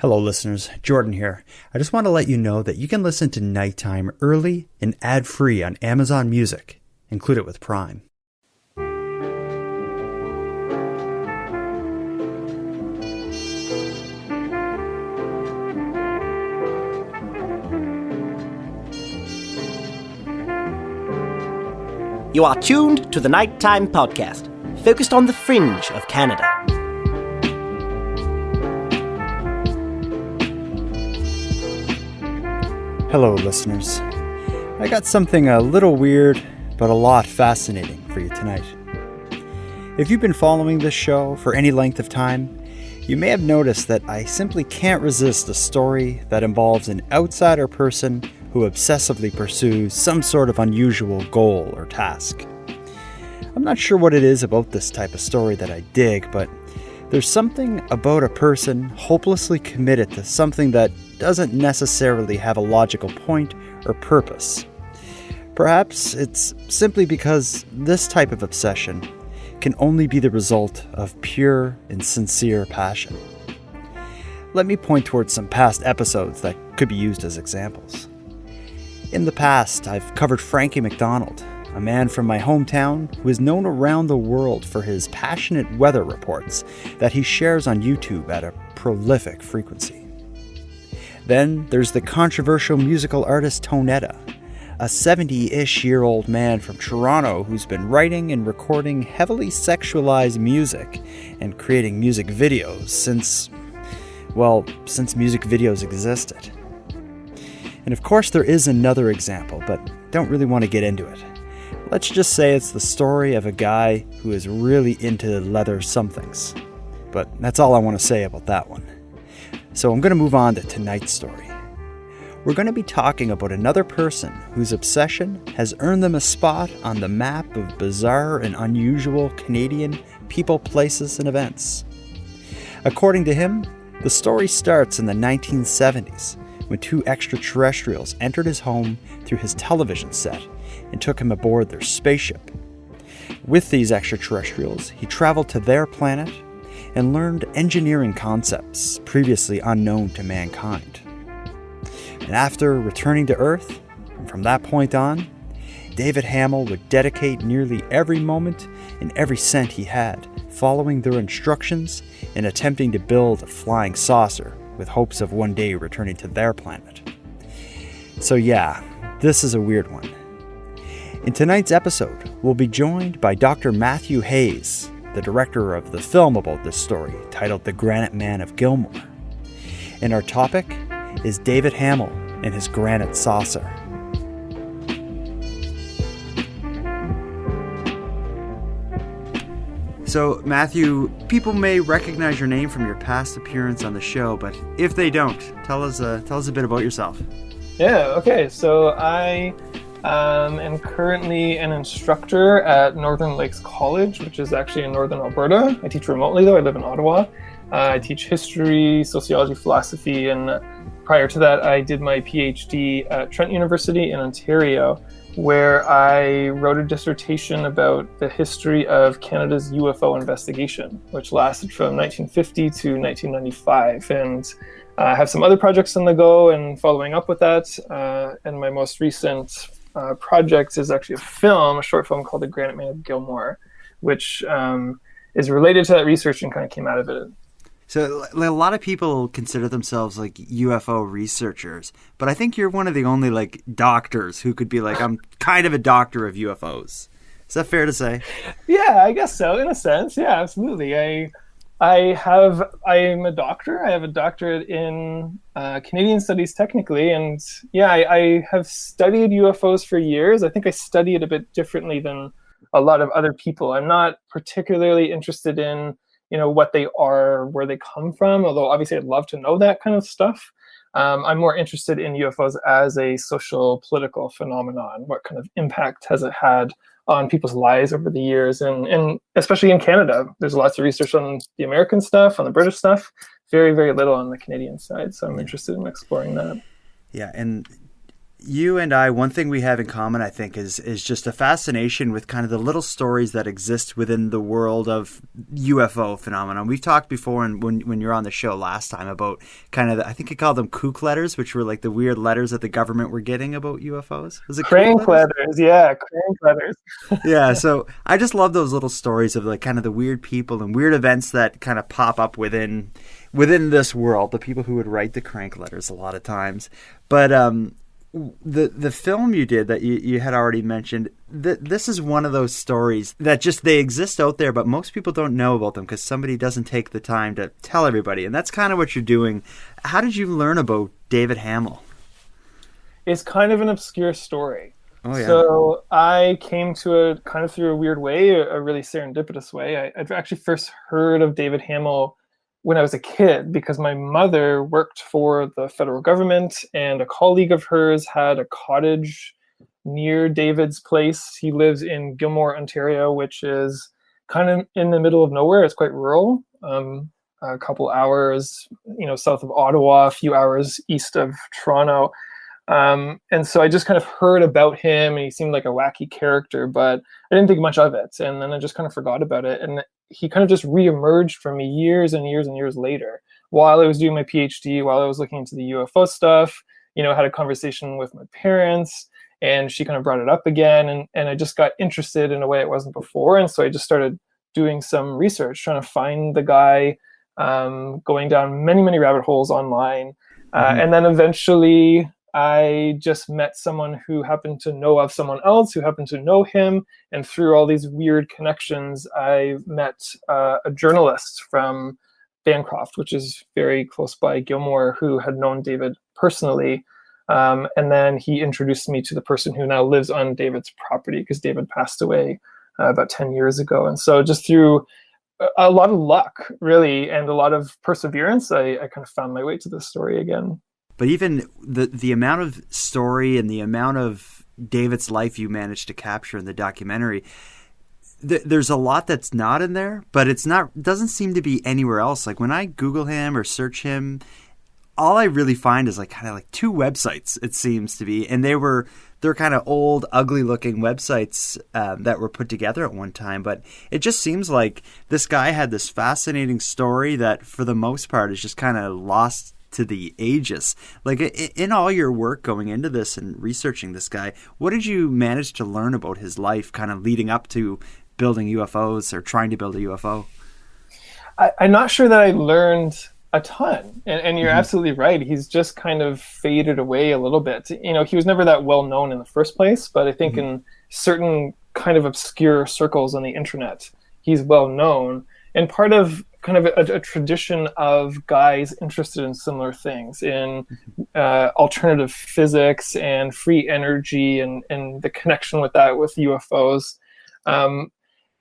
Hello listeners, Jordan here. I just want to let you know that you can listen to Nighttime early and ad-free on Amazon Music. Include it with Prime. You are tuned to the Nighttime Podcast, focused on the fringe of Canada. Hello listeners. I got something a little weird, but a lot fascinating for you tonight. If you've been following this show for any length of time, you may have noticed that I simply can't resist a story that involves an outsider person who obsessively pursues some sort of unusual goal or task. I'm not sure what it is about this type of story that I dig, but there's something about a person hopelessly committed to something that doesn't necessarily have a logical point or purpose. Perhaps it's simply because this type of obsession can only be the result of pure and sincere passion. Let me point towards some past episodes that could be used as examples. In the past, I've covered Frankie McDonald, a man from my hometown who is known around the world for his passionate weather reports that he shares on YouTube at a prolific frequency. Then there's the controversial musical artist Tonetta, a 70-ish-year-old man from Toronto who's been writing and recording heavily sexualized music and creating music videos since music videos existed. And of course there is another example, but don't really want to get into it. Let's just say it's the story of a guy who is really into leather somethings. But that's all I want to say about that one. So I'm going to move on to tonight's story. We're going to be talking about another person whose obsession has earned them a spot on the map of bizarre and unusual Canadian people, places, and events. According to him, the story starts in the 1970s when two extraterrestrials entered his home through his television set and took him aboard their spaceship. With these extraterrestrials, he traveled to their planet and learned engineering concepts previously unknown to mankind. And after returning to Earth, and from that point on, David Hamel would dedicate nearly every moment and every cent he had following their instructions and attempting to build a flying saucer with hopes of one day returning to their planet. So yeah, this is a weird one. In tonight's episode, we'll be joined by Dr. Matthew Hayes, the director of the film about this story, titled The Granite Man of Gilmour. And our topic is David Hamel and his granite saucer. So, Matthew, people may recognize your name from your past appearance on the show, but if they don't, tell us a bit about yourself. Yeah, okay. So I am currently an instructor at Northern Lakes College, which is actually in Northern Alberta. I teach remotely, though. I live in Ottawa. I teach history, sociology, philosophy, and prior to that, I did my PhD at Trent University in Ontario, where I wrote a dissertation about the history of Canada's UFO investigation, which lasted from 1950 to 1995. And I have some other projects on the go and following up with that. And my most recent project is actually a short film called The Granite Man of Gilmour, which is related to that research and kind of came out of it. So a lot of people consider themselves like UFO researchers, but I think you're one of the only like doctors who could be like, I'm kind of a doctor of UFOs. Is that fair to say? Yeah, I guess so, in a sense. Yeah, absolutely. I'm a doctor. I have a doctorate in Canadian studies technically. And yeah, I have studied UFOs for years. I think I study it a bit differently than a lot of other people. I'm not particularly interested in what they are, where they come from, although obviously I'd love to know that kind of stuff. I'm more interested in UFOs as a social, political phenomenon. What kind of impact has it had on people's lives over the years? And especially in Canada, there's lots of research on the American stuff, on the British stuff, very, very little on the Canadian side. So I'm interested in exploring that. Yeah, and You and I, one thing we have in common, I think, is just a fascination with kind of the little stories that exist within the world of UFO phenomenon. We've talked before, and when you were on the show last time, about kind of, I think you called them kook letters, which were like the weird letters that the government were getting about UFOs. Was it Crank letters? Yeah, crank letters. Yeah, so I just love those little stories of like kind of the weird people and weird events that kind of pop up within this world, the people who would write the crank letters a lot of times. But the film you did that you had already mentioned, this is one of those stories that just, they exist out there, but most people don't know about them because somebody doesn't take the time to tell everybody. And that's kind of what you're doing. How did you learn about David Hamel? It's kind of an obscure story. Oh, yeah. So I came to it kind of through a weird way, a really serendipitous way. I'd actually first heard of David Hamel when I was a kid, because my mother worked for the federal government, and a colleague of hers had a cottage near David's place. He lives in Gilmour, Ontario, which is kind of in the middle of nowhere. It's quite rural, a couple hours, south of Ottawa, a few hours east of Toronto. And so I just kind of heard about him, and he seemed like a wacky character, but I didn't think much of it. And then I just kind of forgot about it. And he kind of just reemerged for me years and years and years later, while I was doing my PhD, while I was looking into the UFO stuff. I had a conversation with my parents, and she kind of brought it up again. And I just got interested in a way it wasn't before. And so I just started doing some research, trying to find the guy, going down many, many rabbit holes online. And then eventually I just met someone who happened to know of someone else who happened to know him. And through all these weird connections, I met a journalist from Bancroft, which is very close by Gilmour, who had known David personally. And then he introduced me to the person who now lives on David's property, because David passed away about 10 years ago. And so just through a lot of luck, really, and a lot of perseverance, I kind of found my way to this story again. But even the amount of story and the amount of David's life you managed to capture in the documentary, there's a lot that's not in there, but doesn't seem to be anywhere else. Like when I Google him or search him, all I really find is like kind of like two websites, it seems to be. And they're kind of old, ugly looking websites that were put together at one time. But it just seems like this guy had this fascinating story that for the most part is just kind of lost to the ages. Like in all your work going into this and researching this guy, what did you manage to learn about his life kind of leading up to building UFOs or trying to build a UFO? I'm not sure that I learned a ton. And you're absolutely right. He's just kind of faded away a little bit. He was never that well known in the first place, but I think in certain kind of obscure circles on the internet, he's well known. And part of kind of a tradition of guys interested in similar things, in alternative physics and free energy and the connection with that with UFOs.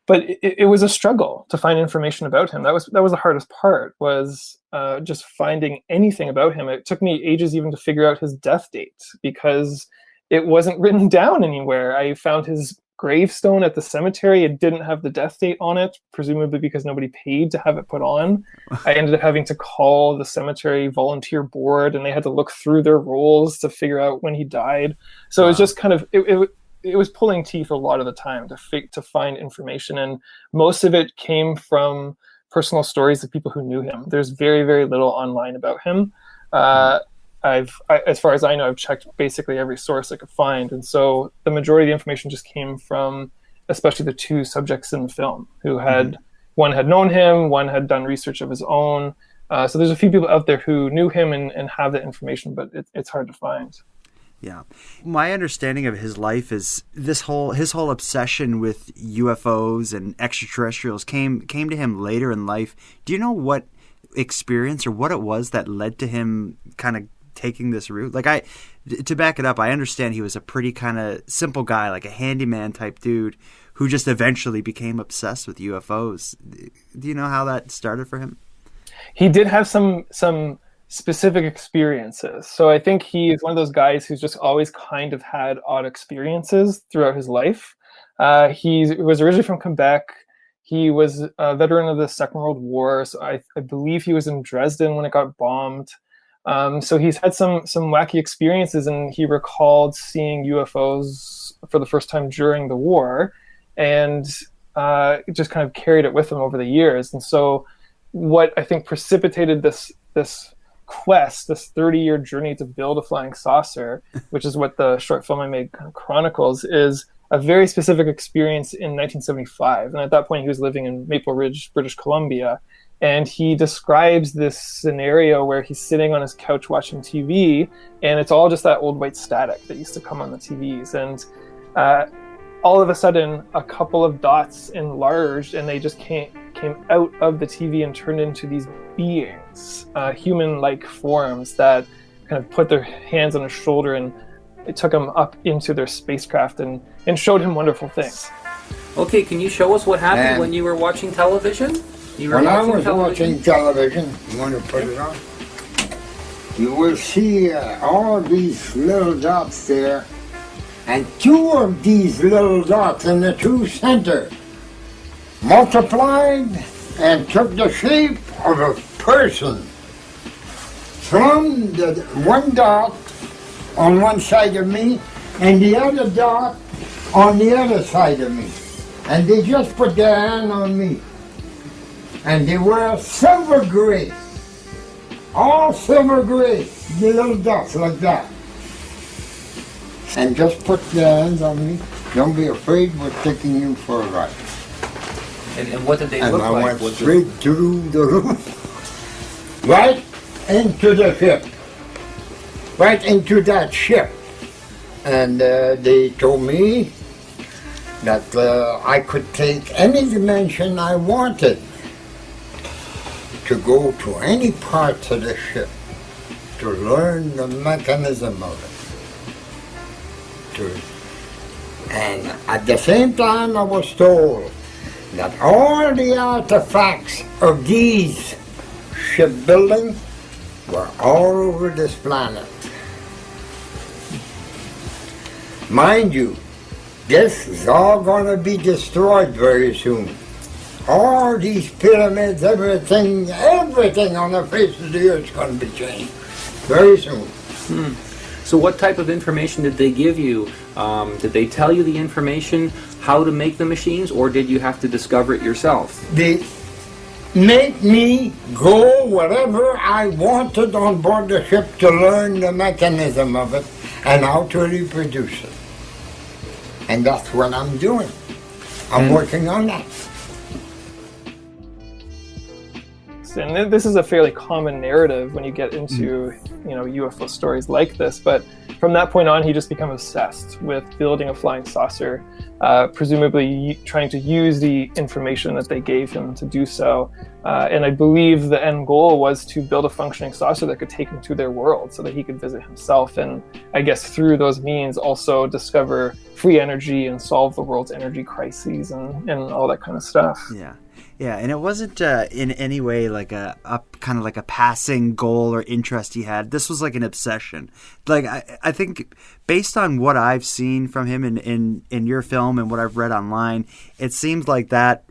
But it was a struggle to find information about him. That was the hardest part, was just finding anything about him. It took me ages even to figure out his death date, because it wasn't written down anywhere. I found his gravestone at the cemetery. It didn't have the death date on it, presumably because nobody paid to have it put on. I ended up having to call the cemetery volunteer board, and they had to look through their rolls to figure out when he died. So It was just kind of, it was pulling teeth a lot of the time to find information. And most of it came from personal stories of people who knew him. There's very, very little online about him. As far as I know, I've checked basically every source I could find. And so the majority of the information just came from, especially the two subjects in the film, who had, one had known him, one had done research of his own. So there's a few people out there who knew him and have that information, but it's hard to find. Yeah. My understanding of his life is his whole obsession with UFOs and extraterrestrials came to him later in life. Do you know what experience or what it was that led to him kind of taking this route? Like, to back it up, I understand he was a pretty kind of simple guy, like a handyman type dude who just eventually became obsessed with UFOs. Do you know how that started for him? He did have some specific experiences. So I think he is one of those guys who's just always kind of had odd experiences throughout his life. He was originally from Quebec. He was a veteran of the Second World War. So I believe he was in Dresden when it got bombed. So he's had some wacky experiences, and he recalled seeing UFOs for the first time during the war, and just kind of carried it with him over the years. And so what I think precipitated this quest, this 30-year journey to build a flying saucer, which is what the short film I made kind of chronicles, is a very specific experience in 1975. And at that point, he was living in Maple Ridge, British Columbia. And he describes this scenario where he's sitting on his couch watching TV, and it's all just that old white static that used to come on the TVs. And all of a sudden, a couple of dots enlarged, and they just came out of the TV and turned into these beings, human-like forms that kind of put their hands on his shoulder, and it took him up into their spacecraft and showed him wonderful things. Okay, can you show us what happened when you were watching television? When I was watching television, you want to put it on? You will see all these little dots there, and two of these little dots in the two center multiplied and took the shape of a person from the one dot on one side of me and the other dot on the other side of me. And they just put their hand on me. And they were silver gray. All silver gray, the little dots like that. And just put their hands on me. Don't be afraid, we're taking you for a ride. And what did they And look I like? went straight through the roof. Right into the ship. Right into that ship. And they told me that I could take any dimension I wanted to go to any parts of the ship to learn the mechanism of it. And at the same time I was told that all the artifacts of these shipbuilding were all over this planet. Mind you, this is all going to be destroyed very soon. All these pyramids, everything on the face of the earth is going to be changed very soon. So what type of information did they give you? Did they tell you the information, how to make the machines, or did you have to discover it yourself? They make me go wherever I wanted on board the ship to learn the mechanism of it and how to reproduce it. And that's what I'm doing. I'm working on that. And this is a fairly common narrative when you get into UFO stories like this. But from that point on, he just became obsessed with building a flying saucer, presumably trying to use the information that they gave him to do so. And I believe the end goal was to build a functioning saucer that could take him to their world so that he could visit himself. And I guess through those means also discover free energy and solve the world's energy crises and all that kind of stuff. Yeah, and it wasn't in any way like a kind of like a passing goal or interest he had. This was like an obsession. Like I think based on what I've seen from him in your film and what I've read online, it seems like that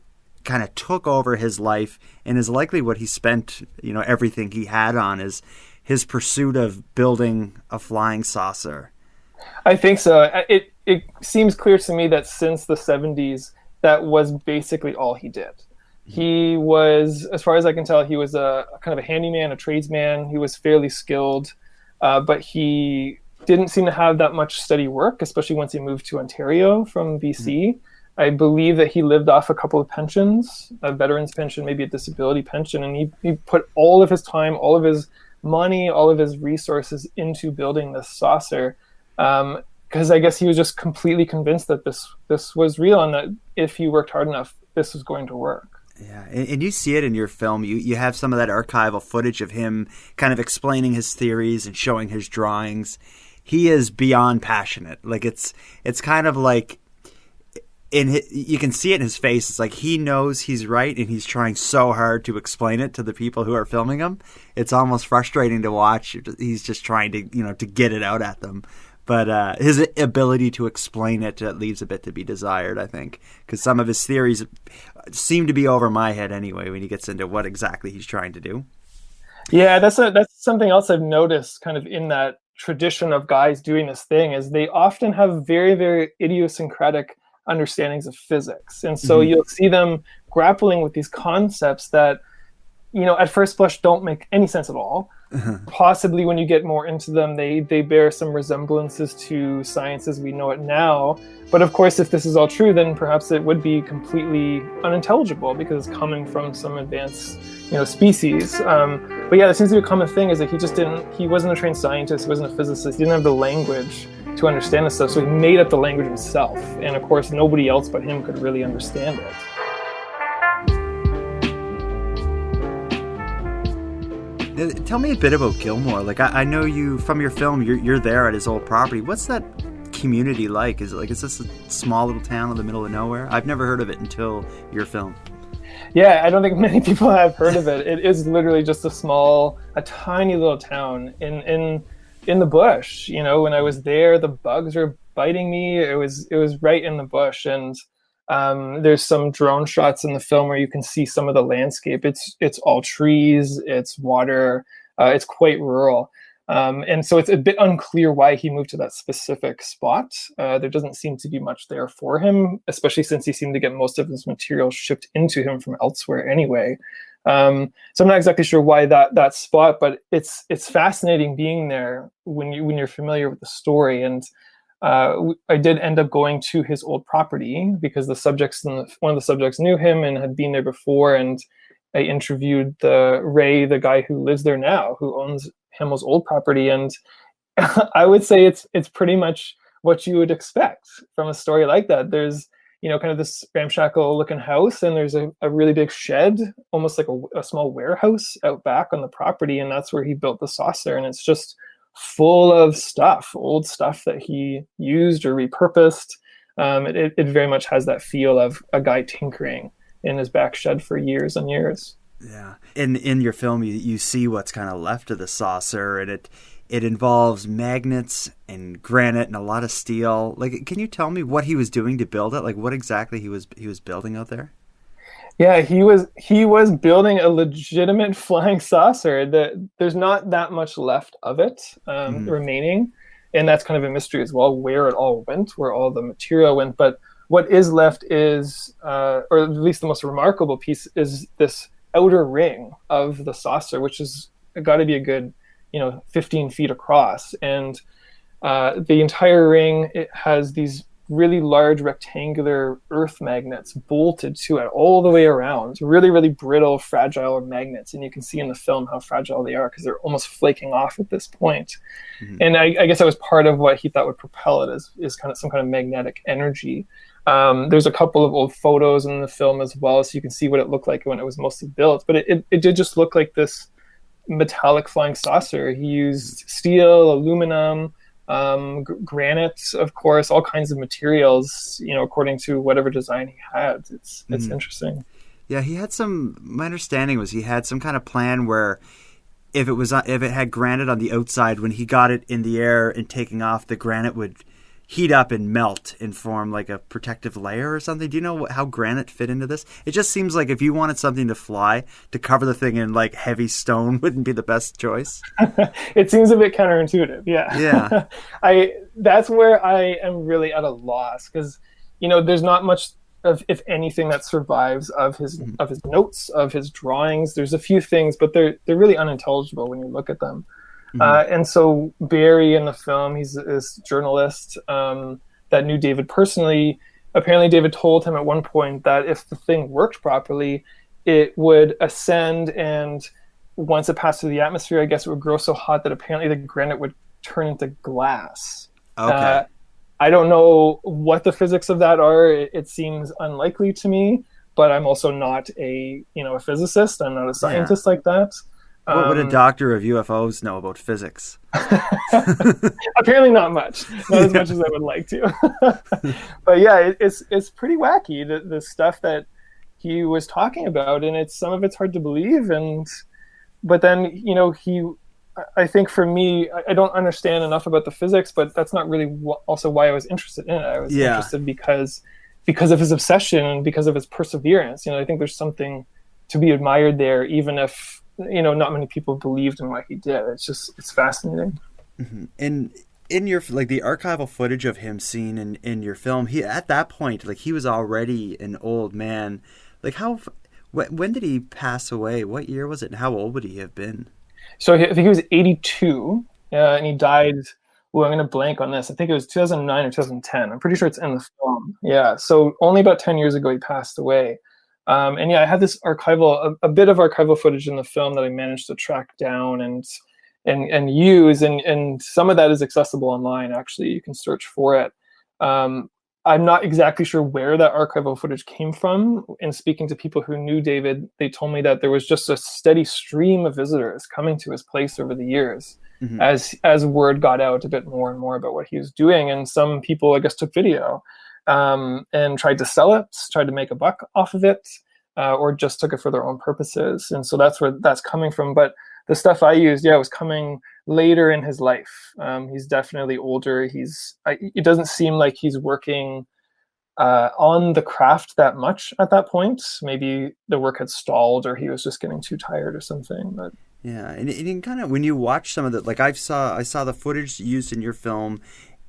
kind of took over his life and is likely what he spent, everything he had on is his pursuit of building a flying saucer. I think so. It seems clear to me that since the 70s, that was basically all he did. He was, as far as I can tell, he was a kind of a handyman, a tradesman. He was fairly skilled, but he didn't seem to have that much steady work, especially once he moved to Ontario from BC. I believe that he lived off a couple of pensions, a veteran's pension, maybe a disability pension, and he put all of his time, all of his money, all of his resources into building this saucer, because I guess he was just completely convinced that this was real and that if he worked hard enough, this was going to work. Yeah, and you see it in your film. You have some of that archival footage of him kind of explaining his theories and showing his drawings. He is beyond passionate. Like it's kind of like you can see it in his face. It's like he knows he's right and he's trying so hard to explain it to the people who are filming him. It's almost frustrating to watch. He's just trying to to get it out at them. But his ability to explain it leaves a bit to be desired, I think, because some of his theories seem to be over my head anyway when he gets into what exactly he's trying to do. Yeah, that's something else I've noticed kind of in that tradition of guys doing this thing is they often have very, very idiosyncratic understandings of physics. And so you'll see them grappling with these concepts that, at first blush don't make any sense at all. Possibly when you get more into them, they bear some resemblances to science as we know it now. But of course, if this is all true, then perhaps it would be completely unintelligible because it's coming from some advanced, species. But yeah, there seems to be a common thing is that he wasn't a trained scientist, he wasn't a physicist, he didn't have the language to understand this stuff, so he made up the language himself. And of course, nobody else but him could really understand it. Tell me a bit about Gilmour. Like, I know you from your film. You're there at his old property. What's that community like? Is this a small little town in the middle of nowhere? I've never heard of it until your film. Yeah, I don't think many people have heard of it. It is literally just a tiny little town in the bush. When I was there, the bugs were biting me. It was right in the bush, and there's some drone shots in the film where you can see some of the landscape. It's all trees, it's water, it's quite rural. And so it's a bit unclear why he moved to that specific spot. There doesn't seem to be much there for him, especially since he seemed to get most of his material shipped into him from elsewhere anyway. So I'm not exactly sure why that spot, but it's fascinating being there when you're familiar with the story. And I did end up going to his old property because one of the subjects knew him and had been there before, and I interviewed Ray, the guy who lives there now, who owns Hamel's old property, and I would say it's pretty much what you would expect from a story like that. There's kind of this ramshackle looking house, and there's a really big shed, almost like a small warehouse out back on the property, and that's where he built the saucer, and it's just full of old stuff that he used or repurposed. It very much has that feel of a guy tinkering in his back shed for years and years. Yeah. In your film, you see what's kind of left of the saucer, and it involves magnets and granite and a lot of steel. Like, can you tell me what he was doing to build it? Like, what exactly he was building out there? Yeah, he was building a legitimate flying saucer. There's not that much left of it remaining, and that's kind of a mystery as well, where it all went, where all the material went. But what is left is, or at least the most remarkable piece, is this outer ring of the saucer, which has got to be a good 15 feet across, and the entire ring, it has these really large rectangular earth magnets bolted to it all the way around. Really, really brittle, fragile magnets. And you can see in the film how fragile they are because they're almost flaking off at this point. Mm-hmm. And I guess that was part of what he thought would propel it is kind of some kind of magnetic energy. There's a couple of old photos in the film as well, so you can see what it looked like when it was mostly built. But it did just look like this metallic flying saucer. He used steel, aluminum, granite, of course, all kinds of materials, according to whatever design he had. It's interesting. Yeah, he had my understanding was he had some kind of plan where if it had granite on the outside, when he got it in the air and taking off, the granite would heat up and melt and form like a protective layer or something. Do you know how granite fit into this? It just seems like if you wanted something to fly, to cover the thing in like heavy stone wouldn't be the best choice. It seems a bit counterintuitive. Yeah. That's where I am really at a loss because, there's not much of, if anything, that survives of his notes, of his drawings. There's a few things, but they're really unintelligible when you look at them. Mm-hmm. And so Barry in the film, he's this journalist that knew David personally. Apparently David told him at one point that if the thing worked properly, it would ascend, and once it passed through the atmosphere, I guess it would grow so hot that apparently the granite would turn into glass. Okay. I don't know what the physics of that are. It seems unlikely to me, but I'm also not a physicist. I'm not a scientist like that. What would a doctor of UFOs know about physics? Apparently not much. Not as much as I would like to. But yeah, it's pretty wacky, the stuff that he was talking about, and some of it's hard to believe. But then, I think for me, I don't understand enough about the physics, but that's not really also why I was interested in it. I was interested because of his obsession and because of his perseverance. I think there's something to be admired there, even if not many people believed in what he did. It's fascinating. And in your like the archival footage of him seen in your film, he at that point like he was already an old man. Like when did he pass away? What year was it? And how old would he have been? So I think he was 82, and he died. Well, I'm going to blank on this. I think it was 2009 or 2010. I'm pretty sure it's in the film. Yeah. So only about 10 years ago, he passed away. And yeah, I had this a bit of archival footage in the film that I managed to track down and use. And some of that is accessible online. Actually, you can search for it. I'm not exactly sure where that archival footage came from. In speaking to people who knew David, they told me that there was just a steady stream of visitors coming to his place over the years, as word got out a bit more and more about what he was doing. And some people, I guess, took video and tried to sell it, tried to make a buck off of it, or just took it for their own purposes. And so that's where that's coming from. But the stuff I used, was coming later in his life. He's definitely older. It doesn't seem like he's working on the craft that much at that point. Maybe the work had stalled, or he was just getting too tired or something. But yeah, and kind of when you watch some of the like I saw the footage used in your film,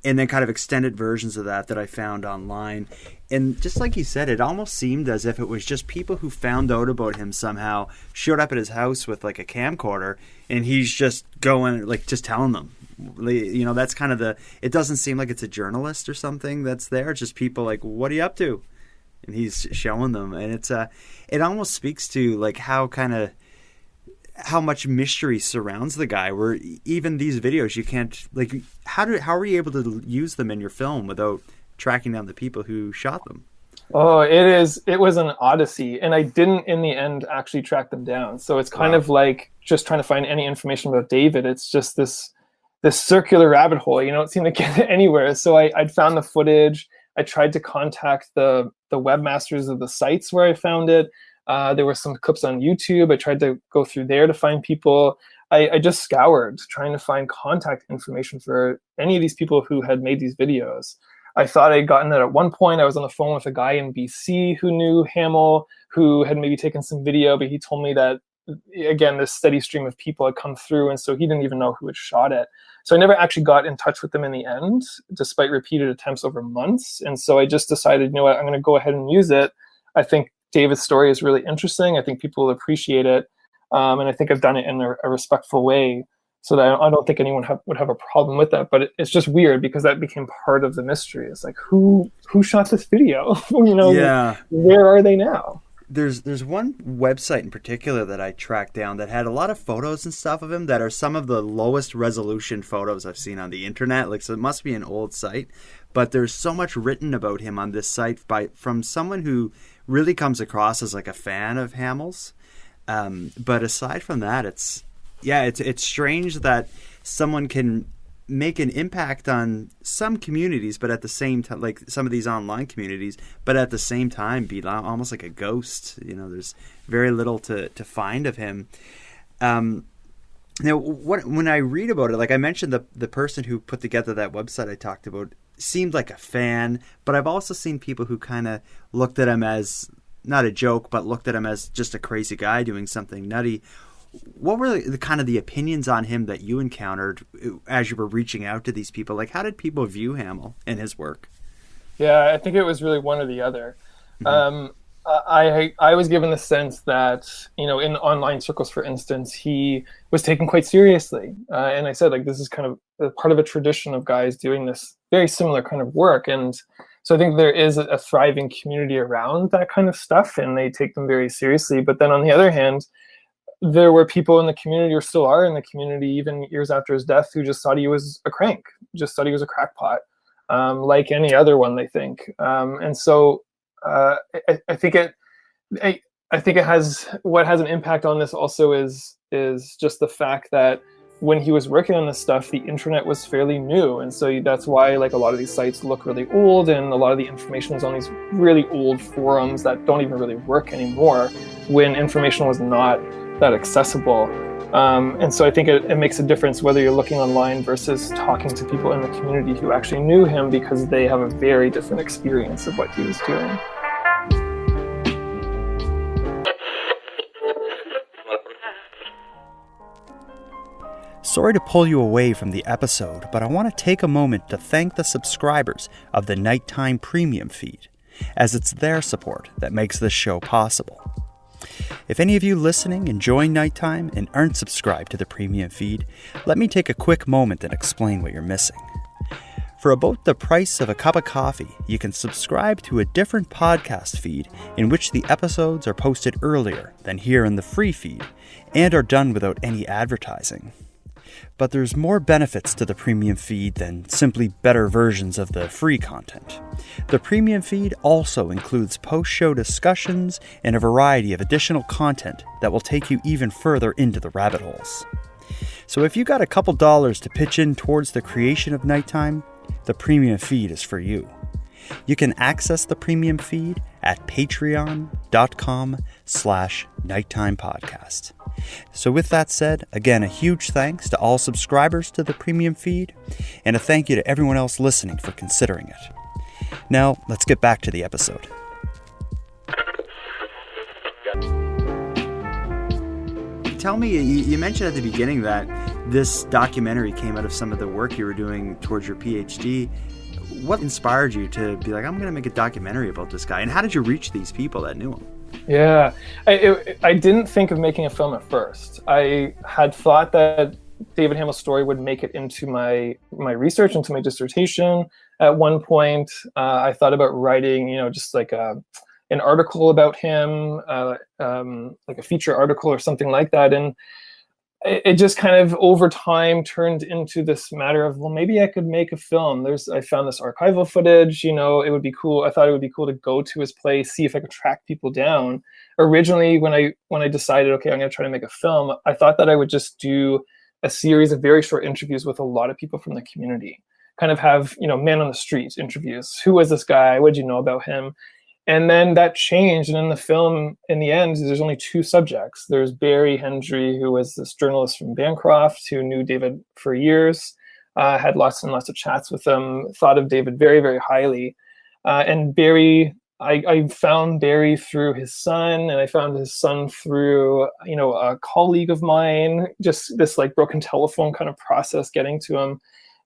and then kind of extended versions of that I found online. And just like you said, it almost seemed as if it was just people who found out about him somehow, showed up at his house with like a camcorder, and he's just going, like, just telling them. That's kind of it doesn't seem like it's a journalist or something that's there. It's just people like, what are you up to? And he's showing them. And it almost speaks to like how much mystery surrounds the guy, where even these videos you can't like how are you able to use them in your film without tracking down the people who shot them? Oh, it was an odyssey, and I didn't in the end actually track them down. So it's kind of like just trying to find any information about David. It's just this circular rabbit hole. You don't seem to get anywhere. So I'd found the footage. I tried to contact the webmasters of the sites where I found it. There were some clips on YouTube. I tried to go through there to find people. I just scoured trying to find contact information for any of these people who had made these videos. I thought I'd gotten it at one point. I was on the phone with a guy in BC who knew Hamel, who had maybe taken some video, but he told me that, again, this steady stream of people had come through, and so he didn't even know who had shot it. So I never actually got in touch with them in the end, despite repeated attempts over months. And so I just decided, you know what, I'm going to go ahead and use it. I think David's story is really interesting. I think people will appreciate it. And I think I've done it in a respectful way, so that I don't think anyone would have a problem with that. But it's just weird because that became part of the mystery. It's like, who shot this video? Where are they now? There's one website in particular that I tracked down that had a lot of photos and stuff of him that are some of the lowest resolution photos I've seen on the internet. Like, so it must be an old site, but there's so much written about him on this site from someone who really comes across as like a fan of Hamel's. But aside from that, it's strange that someone can make an impact on some communities, but at the same time, like some of these online communities, but at the same time be almost like a ghost. There's very little to find of him. Now, when I read about it, like I mentioned, the person who put together that website I talked about seemed like a fan, but I've also seen people who kind of looked at him as not a joke, but looked at him as just a crazy guy doing something nutty. What were the kind of the opinions on him that you encountered as you were reaching out to these people? Like, how did people view Hamel and his work? Yeah, I think it was really one or the other. Mm-hmm. I was given the sense that, in online circles, for instance, he was taken quite seriously. And I said, like, this is kind of a part of a tradition of guys doing this very similar kind of work. And so I think there is a thriving community around that kind of stuff, and they take them very seriously. But then on the other hand, there were people in the community, or still are in the community, even years after his death, who just thought he was a crank, just thought he was a crackpot, like any other one, they think. And so I think it has, what has an impact on this also is just the fact that when he was working on this stuff, the internet was fairly new. And so that's why, like, a lot of these sites look really old, and a lot of the information is on these really old forums that don't even really work anymore, when information was not that accessible. And so I think it makes a difference whether you're looking online versus talking to people in the community who actually knew him, because they have a very different experience of what he was doing. Sorry to pull you away from the episode, but I want to take a moment to thank the subscribers of the Nighttime Premium feed, as it's their support that makes this show possible. If any of you listening enjoy Nighttime and aren't subscribed to the Premium feed, let me take a quick moment and explain what you're missing. For about the price of a cup of coffee, you can subscribe to a different podcast feed in which the episodes are posted earlier than here in the free feed and are done without any advertising. But there's more benefits to the premium feed than simply better versions of the free content. The premium feed also includes post-show discussions and a variety of additional content that will take you even further into the rabbit holes. So if you got a couple dollars to pitch in towards the creation of Nighttime, the premium feed is for you. You can access the premium feed at patreon.com/nighttimepodcast. So with that said, again, a huge thanks to all subscribers to the premium feed, and a thank you to everyone else listening for considering it. Now, let's get back to the episode. Tell me, you mentioned at the beginning that this documentary came out of some of the work you were doing towards your PhD. What inspired you to be like, I'm going to make a documentary about this guy? And how did you reach these people that knew him? Yeah, I didn't think of making a film at first. I had thought that David Hamel's story would make it into my research, into my dissertation. At one point, I thought about writing, just like an article about him, like a feature article or something like that. And it just kind of over time turned into this matter of, well, maybe I could make a film. I found this archival footage, it would be cool. I thought it would be cool to go to his place, see if I could track people down. Originally, when I decided, okay, I'm going to try to make a film, I thought that I would just do a series of very short interviews with a lot of people from the community, kind of have, man on the street interviews. Who was this guy? What did you know about him? And then that changed. And in the film, in the end, there's only two subjects. There's Barry Hendry, who was this journalist from Bancroft who knew David for years, had lots and lots of chats with him, thought of David very, very highly. And Barry, I found Barry through his son, and I found his son through, a colleague of mine, just this like broken telephone kind of process getting to him.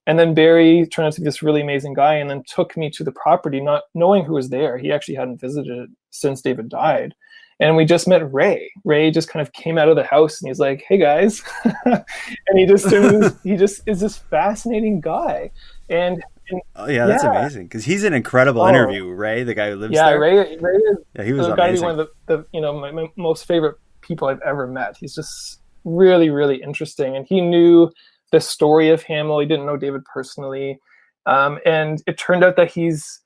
And then Barry turned out to be this really amazing guy and then took me to the property, not knowing who was there. He actually hadn't visited it since David died. And we just met Ray. Ray just kind of came out of the house and he's like, hey guys. And he just is this fascinating guy. And that's amazing. Because he's an incredible interview, Ray, the guy who lives there. Ray is he was amazing. One of the my most favorite people I've ever met. He's just really, really interesting. And he knew the story of Hamel. He didn't know David personally. And it turned out that he's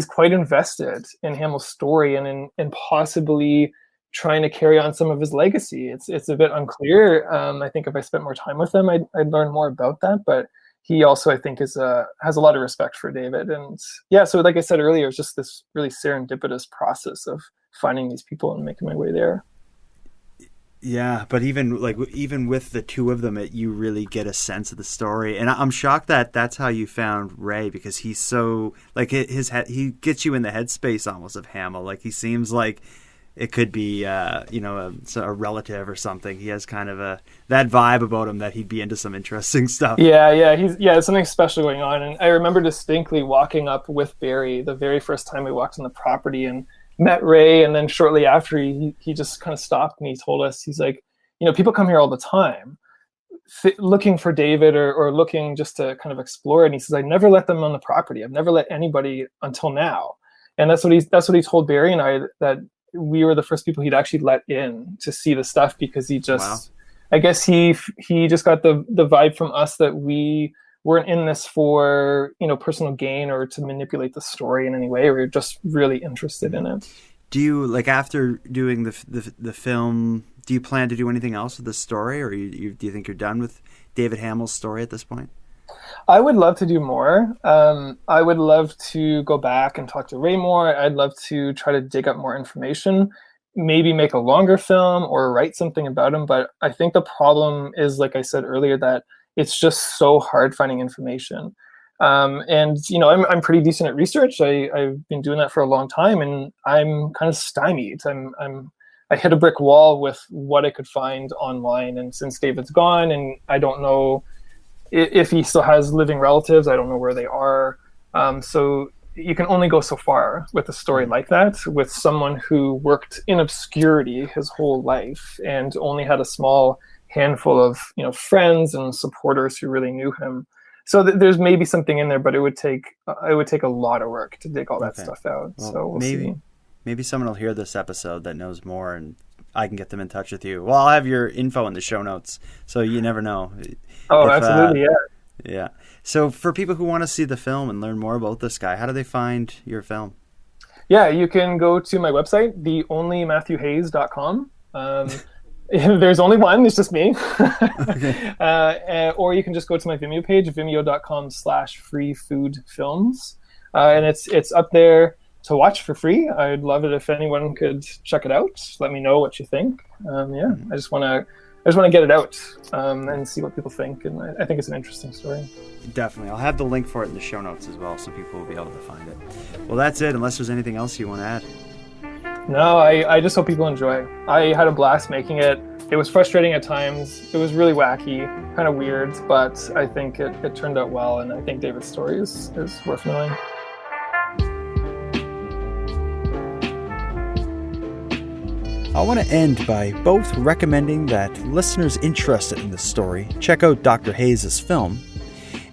quite invested in Hamel's story and in possibly trying to carry on some of his legacy. It's a bit unclear. I think if I spent more time with him, I'd learn more about that. But he also, I think, has a lot of respect for David. And yeah, so like I said earlier, it's just this really serendipitous process of finding these people and making my way there. Yeah, but even with the two of them, you really get a sense of the story. And I'm shocked that that's how you found Ray, because he's so like he gets you in the headspace almost of Hamel. Like he seems like it could be a relative or something. He has kind of that vibe about him that he'd be into some interesting stuff. Yeah, there's something special going on. And I remember distinctly walking up with Barry the very first time we walked on the property and met Ray, and then shortly after he just kind of stopped me. He told us, he's like, people come here all the time looking for David or looking just to kind of explore it. And he says, I never let them on the property. I've never let anybody until now. And that's what he told Barry and I, that we were the first people he'd actually let in to see the stuff, because he just, I guess he just got the vibe from us that we weren't in this for, personal gain or to manipulate the story in any way. We were just really interested in it. Do you, like, after doing the film, do you plan to do anything else with the story, or do you think you're done with David Hamel's story at this point? I would love to do more. I would love to go back and talk to Ray more. I'd love to try to dig up more information, maybe make a longer film or write something about him. But I think the problem is, like I said earlier, that it's just so hard finding information. And I'm pretty decent at research. I've been doing that for a long time, and I'm kind of stymied. I hit a brick wall with what I could find online. And since David's gone, and I don't know if he still has living relatives, I don't know where they are. So you can only go so far with a story like that, with someone who worked in obscurity his whole life and only had a small handful of friends and supporters who really knew him. So there's maybe something in there, but it would take a lot of work to dig all that stuff out. Well, so we'll see. Maybe someone will hear this episode that knows more, and I can get them in touch with you. Well, I'll have your info in the show notes, so you never know. Absolutely, yeah. Yeah. So for people who want to see the film and learn more about this guy, how do they find your film? Yeah, you can go to my website, theonlymatthewhayes.com. There's only one, it's just me. Okay. Or you can just go to my Vimeo page, vimeo.com/freefoodfilms. And it's up there to watch for free. I'd love it if anyone could check it out. Let me know what you think. I just want to get it out and see what people think. And I think it's an interesting story. Definitely. I'll have the link for it in the show notes as well, so people will be able to find it. Well, that's it, unless there's anything else you want to add. No, I just hope people enjoy. I had a blast making it. It was frustrating at times. It was really wacky, kind of weird, but I think it turned out well, and I think David's story is worth knowing. I want to end by both recommending that listeners interested in this story check out Dr. Hayes' film,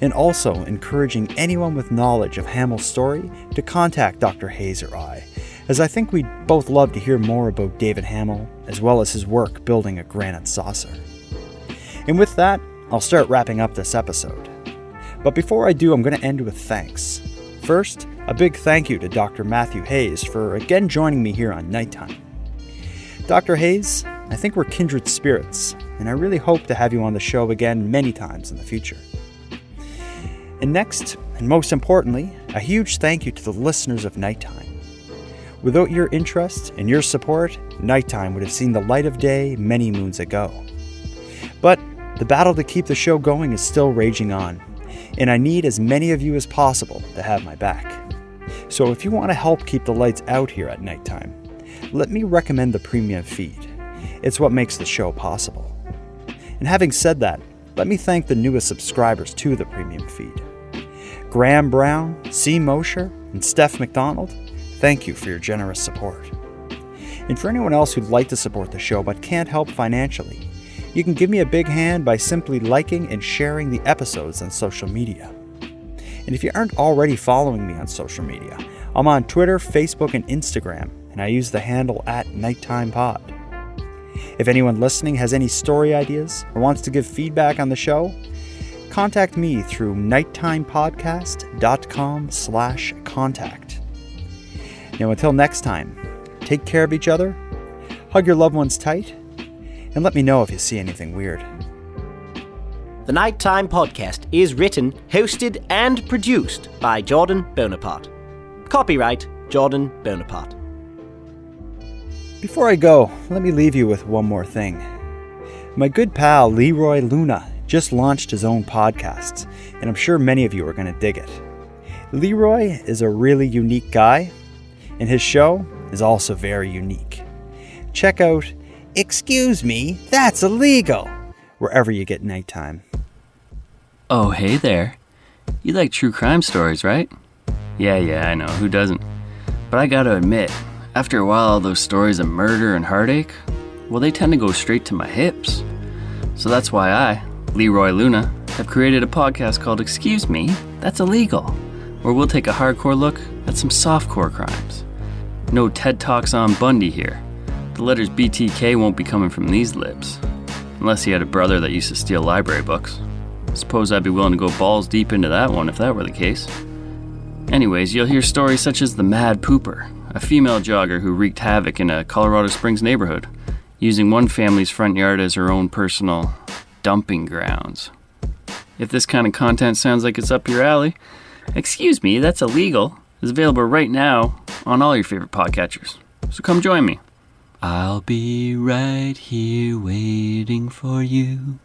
and also encouraging anyone with knowledge of Hamel's story to contact Dr. Hayes or I, as I think we'd both love to hear more about David Hamel, as well as his work building a granite saucer. And with that, I'll start wrapping up this episode. But before I do, I'm going to end with thanks. First, a big thank you to Dr. Matthew Hayes for again joining me here on Nighttime. Dr. Hayes, I think we're kindred spirits, and I really hope to have you on the show again many times in the future. And next, and most importantly, a huge thank you to the listeners of Nighttime. Without your interest and your support, Nighttime would have seen the light of day many moons ago. But the battle to keep the show going is still raging on, and I need as many of you as possible to have my back. So if you want to help keep the lights out here at Nighttime, let me recommend the premium feed. It's what makes the show possible. And having said that, let me thank the newest subscribers to the premium feed. Graham Brown, C. Mosher, and Steph McDonald, thank you for your generous support. And for anyone else who'd like to support the show but can't help financially, you can give me a big hand by simply liking and sharing the episodes on social media. And if you aren't already following me on social media, I'm on Twitter, Facebook, and Instagram, and I use the handle @NighttimePod. If anyone listening has any story ideas or wants to give feedback on the show, contact me through nighttimepodcast.com/contact. Now until next time, take care of each other, hug your loved ones tight, and let me know if you see anything weird. The Nighttime Podcast is written, hosted, and produced by Jordan Bonaparte. Copyright Jordan Bonaparte. Before I go, let me leave you with one more thing. My good pal Leroy Luna just launched his own podcast, and I'm sure many of you are going to dig it. Leroy is a really unique guy, and his show is also very unique. Check out Excuse Me, That's Illegal, wherever you get Nighttime. Oh, hey there. You like true crime stories, right? Yeah, I know, who doesn't? But I gotta admit, after a while, all those stories of murder and heartache, well, they tend to go straight to my hips. So that's why I, Leroy Luna, have created a podcast called Excuse Me, That's Illegal, where we'll take a hardcore look at some softcore crimes. No TED Talks on Bundy here. The letters BTK won't be coming from these lips. Unless he had a brother that used to steal library books. Suppose I'd be willing to go balls deep into that one if that were the case. Anyways, you'll hear stories such as the Mad Pooper, a female jogger who wreaked havoc in a Colorado Springs neighborhood, using one family's front yard as her own personal dumping grounds. If this kind of content sounds like it's up your alley, Excuse Me, That's Illegal is available right now on all your favorite podcatchers. So come join me. I'll be right here waiting for you.